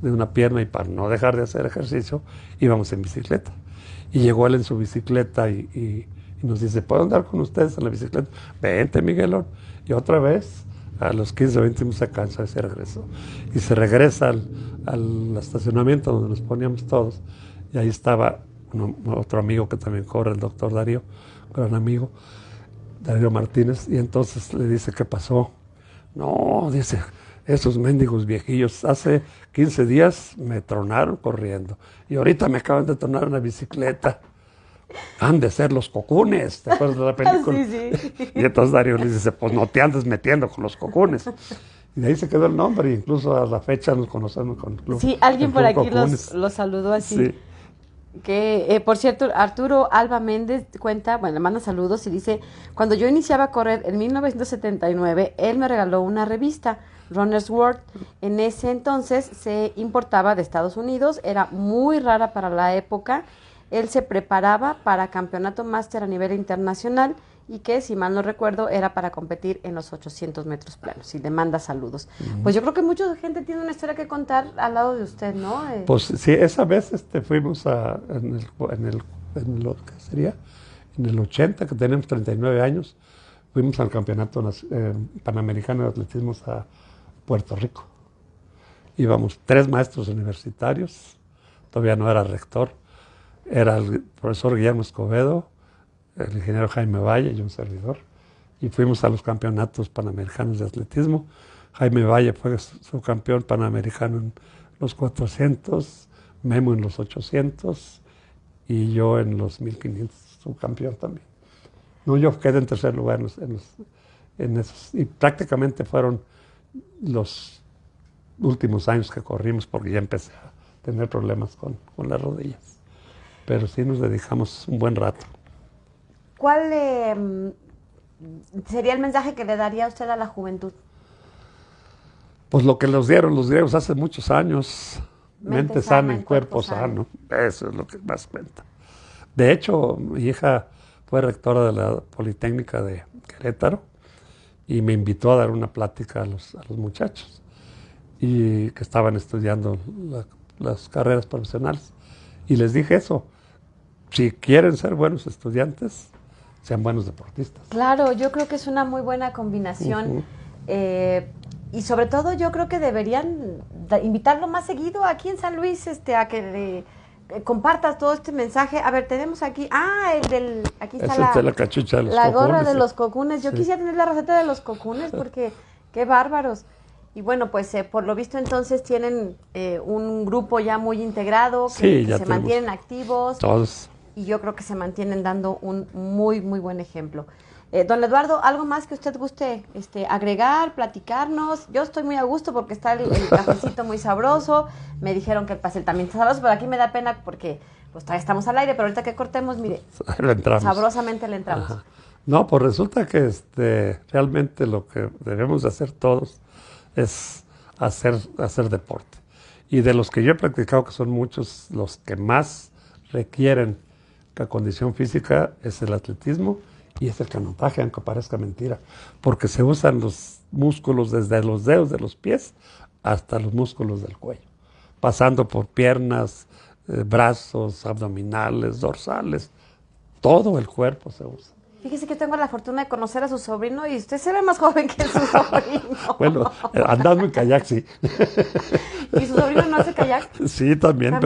una pierna y para no dejar de hacer ejercicio íbamos en bicicleta. Y llegó él en su bicicleta y nos dice, ¿puedo andar con ustedes en la bicicleta? Vente, Miguelón. Y otra vez, a los 15 o 20 minutos se cansó y se regresó. Y se regresa al estacionamiento donde nos poníamos todos. Y ahí estaba otro amigo que también corre, el doctor Darío, gran amigo, Darío Martínez. Y entonces le dice, ¿qué pasó? No, dice, esos mendigos viejillos, hace 15 días me tronaron corriendo. Y ahorita me acaban de tronar una bicicleta. Han de ser los cocunes, ¿te acuerdas de la película? Sí, sí. Y entonces Darío le dice, pues no te andes metiendo con los cocunes. Y de ahí se quedó el nombre, incluso a la fecha nos conocemos con el club. Sí, alguien por aquí Cocunes. los saludó así. Sí. Que, por cierto, Arturo Alba Méndez cuenta, bueno, le manda saludos y dice, cuando yo iniciaba a correr en 1979, él me regaló una revista, Runner's World. En ese entonces se importaba de Estados Unidos, era muy rara para la época. Él se preparaba para campeonato máster a nivel internacional y que, si mal no recuerdo, era para competir en los 800 metros planos. Y le manda saludos. Pues yo creo que mucha gente tiene una historia que contar al lado de usted, ¿no? Pues sí, esa vez fuimos en lo que sería, en el 80, que tenemos 39 años, fuimos al campeonato panamericano de atletismo a Puerto Rico. Íbamos 3 maestros universitarios, todavía no era rector. Era el profesor Guillermo Escobedo, el ingeniero Jaime Valle y un servidor. Y fuimos a los campeonatos panamericanos de atletismo. Jaime Valle fue subcampeón panamericano en los 400, Memo en los 800 y yo en los 1500, subcampeón también. No, yo quedé en tercer lugar en esos. Y prácticamente fueron los últimos años que corrimos porque ya empecé a tener problemas con las rodillas. Pero sí nos dedicamos un buen rato. ¿Cuál sería el mensaje que le daría usted a la juventud? Pues lo que nos dieron los griegos hace muchos años. Mente sana y cuerpo sano. Eso es lo que más cuenta. De hecho, mi hija fue rectora de la Politécnica de Querétaro y me invitó a dar una plática a los muchachos y que estaban estudiando las carreras profesionales. Y les dije eso, si quieren ser buenos estudiantes, sean buenos deportistas. Claro, yo creo que es una muy buena combinación. Y sobre todo yo creo que deberían invitarlo más seguido aquí en San Luis, a que compartas todo este mensaje. A ver, tenemos aquí, aquí está la cachucha de los la cocunes, gorra de sí. los cocunes. Yo quisiera tener la receta de los cocunes porque qué bárbaros. Y bueno, pues por lo visto entonces tienen un grupo ya muy integrado, que se mantienen activos. Todos. Y yo creo que se mantienen dando un muy, muy buen ejemplo. Don Eduardo, ¿algo más que usted guste agregar, platicarnos? Yo estoy muy a gusto porque está el cafecito muy sabroso. Me dijeron que el pastel también está sabroso, pero aquí me da pena porque pues todavía estamos al aire, pero ahorita que cortemos, mire, sabrosamente le entramos. Ajá. No, pues resulta que realmente lo que debemos de hacer todos es hacer deporte. Y de los que yo he practicado, que son muchos, los que más requieren la condición física es el atletismo y es el canotaje, aunque parezca mentira, porque se usan los músculos desde los dedos de los pies hasta los músculos del cuello, pasando por piernas, brazos, abdominales, dorsales, todo el cuerpo se usa. Fíjese que tengo la fortuna de conocer a su sobrino y usted se ve más joven que su sobrino. Bueno, andando en kayak, sí. ¿Y su sobrino no hace kayak? Sí, también.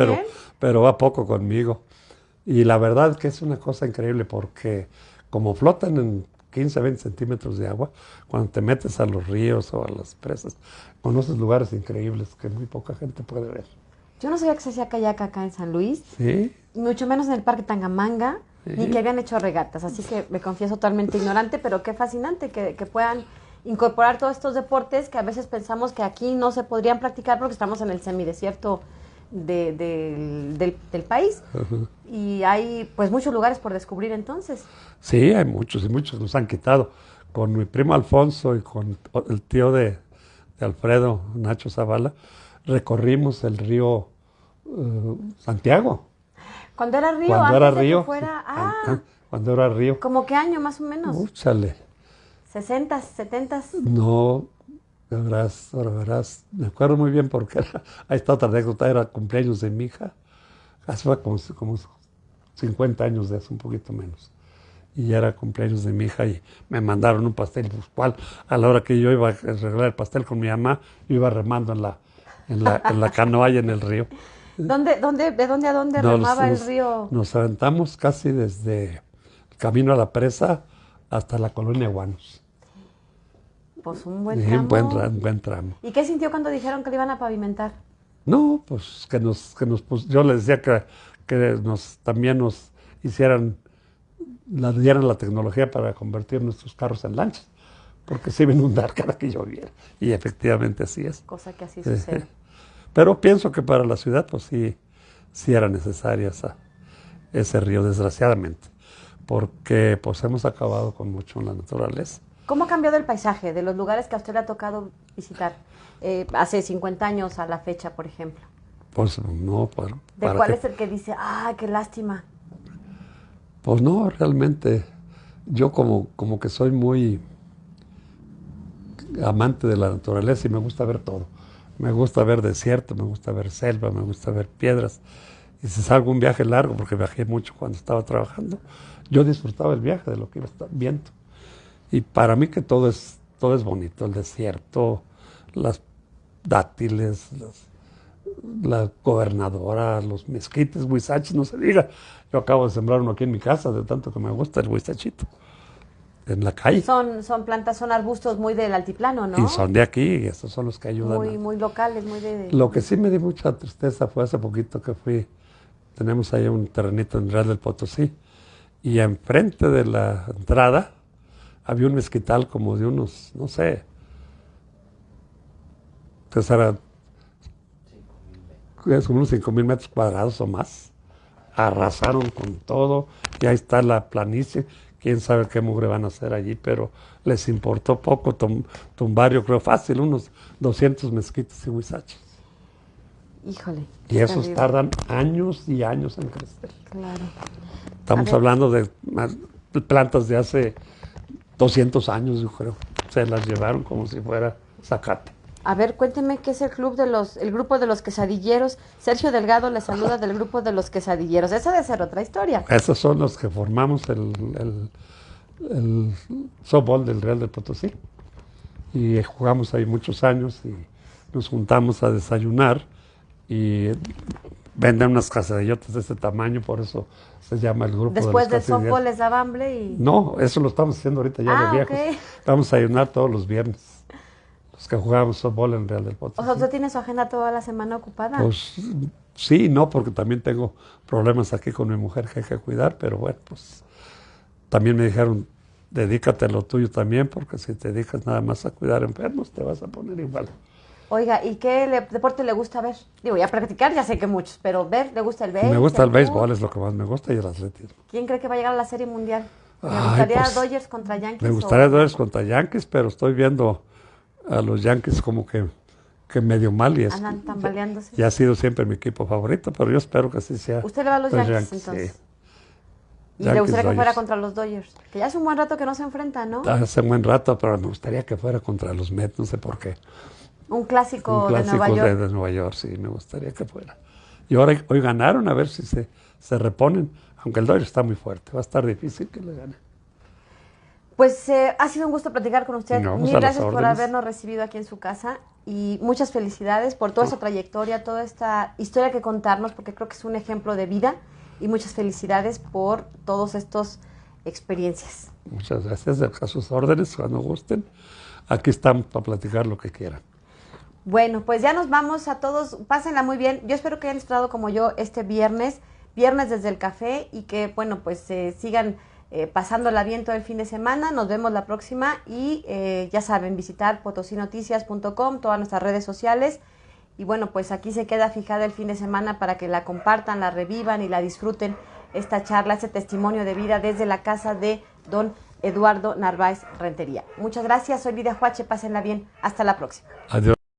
Pero va poco conmigo. Y la verdad es que es una cosa increíble porque como flotan en 15, 20 centímetros de agua, cuando te metes a los ríos o a las presas, conoces lugares increíbles que muy poca gente puede ver. Yo no sabía que se hacía kayak acá en San Luis. Sí. Mucho menos en el Parque Tangamanga. Sí. Ni que habían hecho regatas, así que me confieso totalmente ignorante, pero qué fascinante que puedan incorporar todos estos deportes que a veces pensamos que aquí no se podrían practicar porque estamos en el semidesierto del país. Uh-huh. Y hay pues muchos lugares por descubrir entonces. Sí, hay muchos y muchos nos han quitado. Con mi primo Alfonso y con el tío de Alfredo, Nacho Zavala, recorrimos el río Santiago. Cuando era río, cuando antes era de río, que fuera... cuando era río. ¿Cómo qué año más o menos? Úchale. 60s, 70s. No, verás, me acuerdo muy bien porque ahí está otra anécdota, era cumpleaños de mi hija, hace como 50 años de eso, un poquito menos. Y ya era cumpleaños de mi hija y me mandaron un pastel, pues cual, a la hora que yo iba a arreglar el pastel con mi mamá, yo iba remando en la canoa y en el río. ¿De dónde a dónde remaba el río? Nos aventamos casi desde el camino a la presa hasta la colonia Guanos. Pues un buen tramo. Un buen tramo. ¿Y qué sintió cuando dijeron que le iban a pavimentar? No, pues yo les decía que también nos dieran la tecnología para convertir nuestros carros en lanchas, porque se iba a inundar cada que lloviera. Y efectivamente así es. Cosa que así sucede. Pero pienso que para la ciudad, pues sí era necesaria ese río, desgraciadamente, porque pues hemos acabado con mucho en la naturaleza. ¿Cómo ha cambiado el paisaje de los lugares que a usted le ha tocado visitar hace 50 años a la fecha, por ejemplo? Pues no, ¿De cuál es el que dice, qué lástima? Pues no, realmente, yo como que soy muy amante de la naturaleza y me gusta ver todo. Me gusta ver desierto, me gusta ver selva, me gusta ver piedras. Y si salgo un viaje largo, porque viajé mucho cuando estaba trabajando, yo disfrutaba el viaje de lo que iba viendo. Y para mí que todo es bonito, el desierto, las dátiles, la gobernadora, los mezquites, huizaches, no se diga. Yo acabo de sembrar uno aquí en mi casa, de tanto que me gusta el huizachito. en la calle. Son plantas, son arbustos muy del altiplano, ¿no? Y son de aquí, y esos son los que ayudan. Muy locales, muy de... Lo que sí me dio mucha tristeza fue hace poquito que fui, tenemos ahí un terrenito en Real del Potosí, y enfrente de la entrada había un mezquital como de unos, no sé, pues era como unos 5,000 metros cuadrados o más. Arrasaron con todo, y ahí está la planicie. Quién sabe qué mugre van a hacer allí, pero les importó poco tumbar, yo creo fácil, unos 200 mezquites y huizachos. Híjole. Y esos tardan años y años en crecer. Claro. Estamos hablando de plantas de hace 200 años, yo creo. Se las llevaron como si fuera zacate. A ver, cuénteme qué es el grupo de los quesadilleros. Sergio Delgado le saluda del grupo de los quesadilleros. Esa debe ser otra historia. Esos son los que formamos el softball del Real de Potosí. Y jugamos ahí muchos años y nos juntamos a desayunar y venden unas quesadillotas de este tamaño, por eso se llama el grupo. Después de los del softball les da hambre y... No, eso lo estamos haciendo ahorita ya de viejos. Okay. Vamos a desayunar todos los viernes. Los que jugamos softball en Real del Potosí. O sea, ¿usted tiene su agenda toda la semana ocupada? Pues sí, no, porque también tengo problemas aquí con mi mujer que hay que cuidar, pero bueno, pues también me dijeron, dedícate a lo tuyo también, porque si te dedicas nada más a cuidar enfermos, te vas a poner igual. Oiga, ¿y qué deporte le gusta ver? Digo, ya practicar ya sé que muchos, pero ver, ¿le gusta el béisbol? Me gusta el béisbol, es lo que más me gusta, y el atletismo. ¿Quién cree que va a llegar a la Serie Mundial? Me gustaría pues, Dodgers contra Yankees. Me gustaría Dodgers contra Yankees, pero estoy viendo a los Yankees como que medio mal, y andan tambaleándose. Ya ha sido siempre mi equipo favorito, pero yo espero que así sea. ¿Usted le va a los Yankees entonces? Sí. ¿Y Yankees, le gustaría que fuera contra los Dodgers? Que ya hace un buen rato que no se enfrentan, ¿no? Hace un buen rato, pero me gustaría que fuera contra los Mets, no sé por qué. Un clásico de Nueva York. De Nueva York, sí, me gustaría que fuera. Y ahora hoy ganaron, a ver si se reponen, aunque el Dodgers está muy fuerte, va a estar difícil que le gane. Pues ha sido un gusto platicar con usted. No, Mil gracias por habernos recibido aquí en su casa y muchas felicidades por toda esa trayectoria, toda esta historia que contarnos, porque creo que es un ejemplo de vida, y muchas felicidades por todas estas experiencias. Muchas gracias, a sus órdenes, cuando gusten. Aquí estamos para platicar lo que quieran. Bueno, pues ya nos vamos a todos, pásenla muy bien. Yo espero que hayan estado como yo este viernes desde el café, y que, bueno, pues sigan pasándola bien todo el fin de semana. Nos vemos la próxima y ya saben, visitar potosinoticias.com, todas nuestras redes sociales. Y bueno, pues aquí se queda fijada el fin de semana para que la compartan, la revivan y la disfruten, esta charla, este testimonio de vida desde la casa de don Eduardo Narváez Rentería. Muchas gracias, soy Lidia Huache, pásenla bien. Hasta la próxima. Adiós.